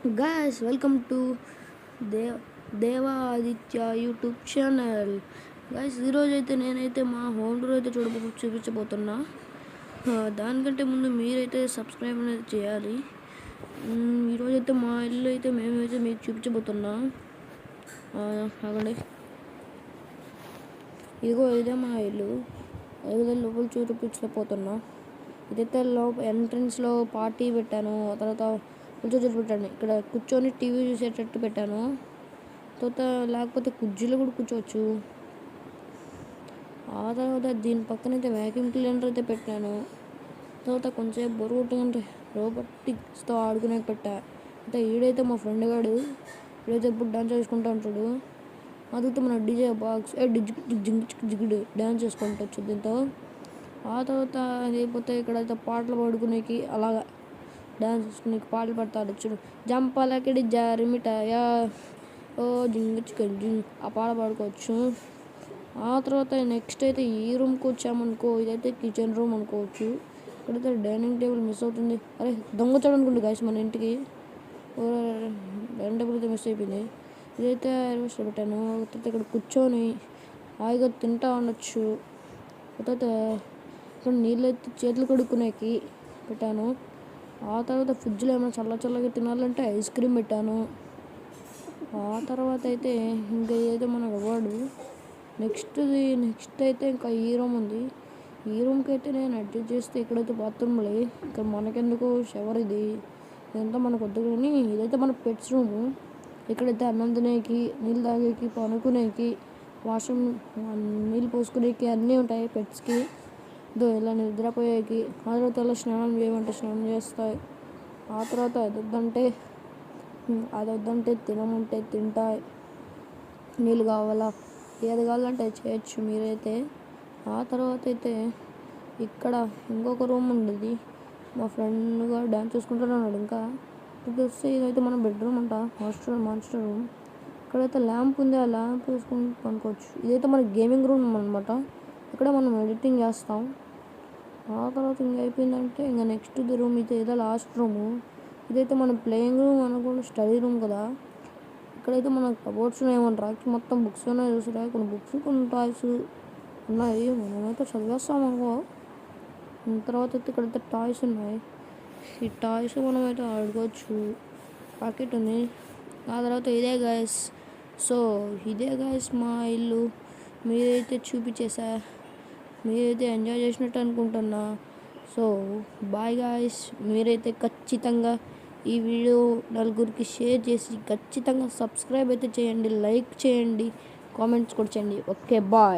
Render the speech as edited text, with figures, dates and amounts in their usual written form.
Guys, welcome to దేవా Aditya YouTube channel. Guys, ఈరోజు అయితే నేనైతే మా హోమ్ టూర్ అయితే చూపించబోతున్నా. దానికంటే ముందు మీరైతే సబ్స్క్రైబ్ అనేది చేయాలి. ఈరోజైతే మా ఇల్లు అయితే మేమైతే మీకు చూపించబోతున్నా. ఆగండి, ఇదిగో ఇదే మా ఇల్లు. ఏదో లోపల చూపించలేకపోతున్నా. ఇదైతే ఎంట్రన్స్లో పార్టీ పెట్టాను. తర్వాత కొంచెం పెట్టాను. ఇక్కడ కూర్చొని టీవీ చూసేటట్టు పెట్టాను. తర్వాత లేకపోతే కుర్చీలో కూడా కూర్చోవచ్చు. ఆ తర్వాత దీని పక్కన అయితే వ్యాక్యూమ్ క్లీనర్ అయితే పెట్టాను. తర్వాత కొంచెంసేపు బొరుగు కొట్టుకుంటే రోబోటిక్స్తో ఆడుకునే పెట్టా. అయితే ఈడైతే మా ఫ్రెండ్ గాడు ఈడైతే ఇప్పుడు డాన్స్ చేసుకుంటూ ఉంటాడు. అదిగితే మన డీజే బాక్స్ జిగుడు డ్యాన్స్ చేసుకుంటూ వచ్చు దీంతో. ఆ తర్వాత అయిపోతే ఇక్కడైతే పాటలు పాడుకునేకి అలాగా డ్యాన్స్ చేసుకునేకి పాటలు పాడతాడు చూడు. జంపాలకిడి జారిమిటాయా ఓ జింగ్ చికెన్ జింగ్ ఆ పాట పాడుకోవచ్చు. ఆ తర్వాత నెక్స్ట్ అయితే ఈ రూమ్కి వచ్చామనుకో, ఇదైతే కిచెన్ రూమ్ అనుకోవచ్చు. ఇక్కడైతే డైనింగ్ టేబుల్ మిస్ అవుతుంది. అరే దొంగచాడు అనుకోండి గాయస్, మన ఇంటికి డైనింగ్ టేబుల్ అయితే మిస్ అయిపోయింది. ఇదైతే రివర్స్లో పెట్టాను. తర్వాత ఇక్కడ కూర్చొని హాయిగా తింటా ఉండొచ్చు. తర్వాత ఇక్కడ నీళ్ళు అయితే చేతులు కడుక్కునేకి పెట్టాను. ఆ తర్వాత ఫ్రిడ్జ్లో ఏమైనా చల్లగా తినాలంటే ఐస్ క్రీమ్ పెట్టాను. ఆ తర్వాత అయితే ఇంకా ఏదో మనకు అవార్డు నెక్స్ట్ అయితే ఇంకా ఈ రూమ్ ఉంది. ఈ రూమ్కి అయితే నేను అడ్జస్ట్ చేస్తే ఇక్కడైతే బాత్రూమ్లే, ఇక్కడ మనకెందుకు షవర్ ఇది ఇదంతా మనకు వద్దు. కానీ ఇదైతే మన పెట్స్ రూము. ఇక్కడైతే అన్నం తినేకి, నీళ్ళు తాగేకి, పనుకునేకి, వాష్రూమ్ నీళ్ళు పోసుకునేకి అన్నీ ఉంటాయి పెట్స్కి. ఇలా నిద్రపోయేకి. ఆ తర్వాత ఇలా స్నానం చేయమంటే స్నానం చేస్తాయి. ఆ తర్వాత అదొద్దంటే తినమంటే తింటాయి. నీళ్ళు కావాలా, ఏది కావాలంటే చేయొచ్చు మీరైతే. ఆ తర్వాత అయితే ఇక్కడ ఇంకొక రూమ్ ఉండేది. మా ఫ్రెండ్గా డ్యాన్స్ చేసుకుంటున్నాడు. ఇంకా ఇది వస్తే ఇదైతే మన బెడ్రూమ్ అంట, మాస్టర్ రూమ్. ఇక్కడైతే ల్యాంప్ ఉంది, ఆ ల్యాంప్ వేసుకుని పనుకోవచ్చు. ఇదైతే మన గేమింగ్ రూమ్ అనమాట. ఇక్కడ మనం ఎడిటింగ్ చేస్తాం. ఆ తర్వాత ఇంకా అయిపోయిందంటే ఇంకా నెక్స్ట్ రూమ్ అయితే ఏదో లాస్ట్ రూము. ఇదైతే మన ప్లేయింగ్ రూమ్ అనుకోండి, స్టడీ రూమ్ కదా. ఇక్కడైతే మన కబోర్డ్స్ ఏమన్నా రాకి మొత్తం బుక్స్ ఉన్నాయి చూసారా. కొన్ని బుక్స్ కొన్ని టాయ్స్ ఉన్నాయి. మనమైతే చదివేస్తాం అనుకో. తర్వాత అయితే ఇక్కడైతే టాయ్స్ ఉన్నాయి. ఈ టాయ్స్ మనమైతే ఆడుకోవచ్చు. పాకెట్ ఉంది. ఆ తర్వాత ఇదే గాయస్ మా ఇల్లు. మీరైతే చూపించేసా, మీరైతే ఎంజాయ్ చేసినట్టు అనుకుంటున్నా. So bye guys. మీరైతే ఖచ్చితంగా ఈ వీడియో నలుగురికి షేర్ చేసి ఖచ్చితంగా సబ్స్క్రైబ్ అయితే చేయండి, లైక్ చేయండి, కామెంట్స్ కూడా చేయండి. Okay bye.